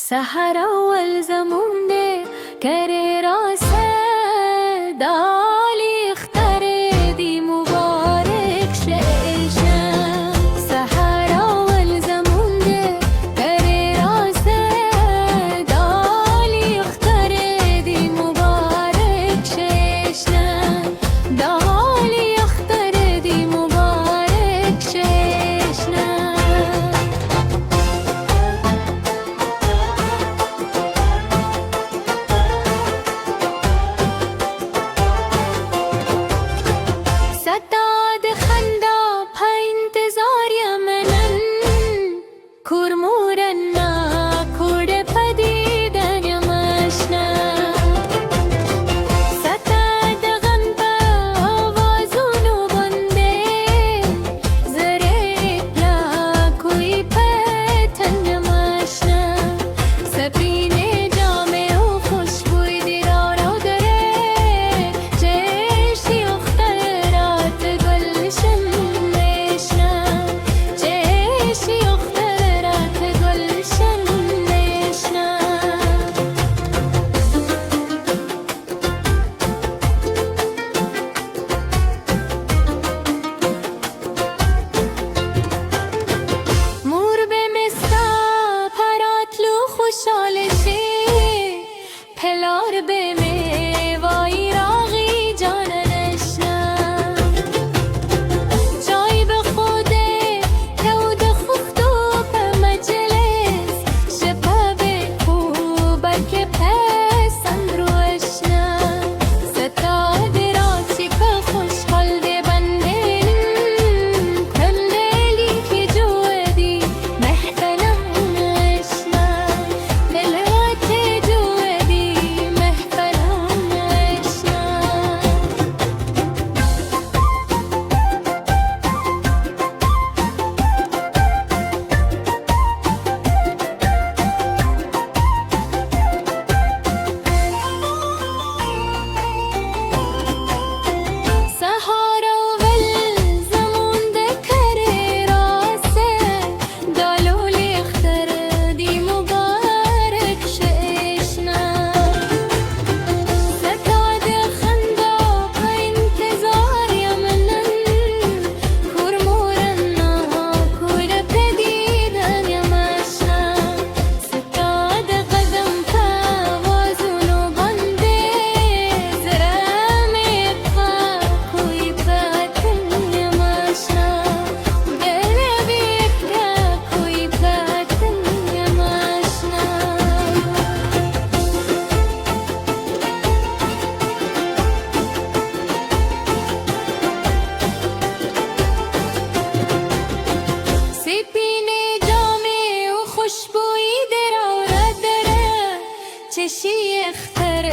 سحر اول زمونه کره راسه دالی اختر دی مبارک شیشم. سحر اول زمونه کره راسه دالی اختر دی مبارک شیشم. دالی اختر دی مبارک شیشم. ستاد خندا پا انتظار یمنن کرمورنا کود پدیدن یمشنا. ستاد غم پا آوازونو بنده زره پلا کوی پتن یمشنا. سپرین جامه و خوشبوی دیرارو داره چشتی اخترات گلشن نشنا. چشتی اخترات گلشن نشنا. مور به مستا پراتلو خوشحالشه پلار به میوای راغی جان نشنا. جای به خوده تود خوختو په مجلس شپه به خوبک پسند رو اشنا. ستاد راتی که خوشحال ده بندن کندلی که جودی محفلم اشنا. دلات جودی محفلم اشنا. سحر اول زمونه کره راسه دالولی اختر دی مبارک شیشنا. ستاد خندا پا انتظار یمنن کرمورنا کود پدیدن یمشنا. ستاد قدم پا آوازونو بنده زرم پا کوی پتن یمشنا. دل بیکتا کوی پتن یمشنا. سپین جامه و خوشبویی در آورد داره چشی اختر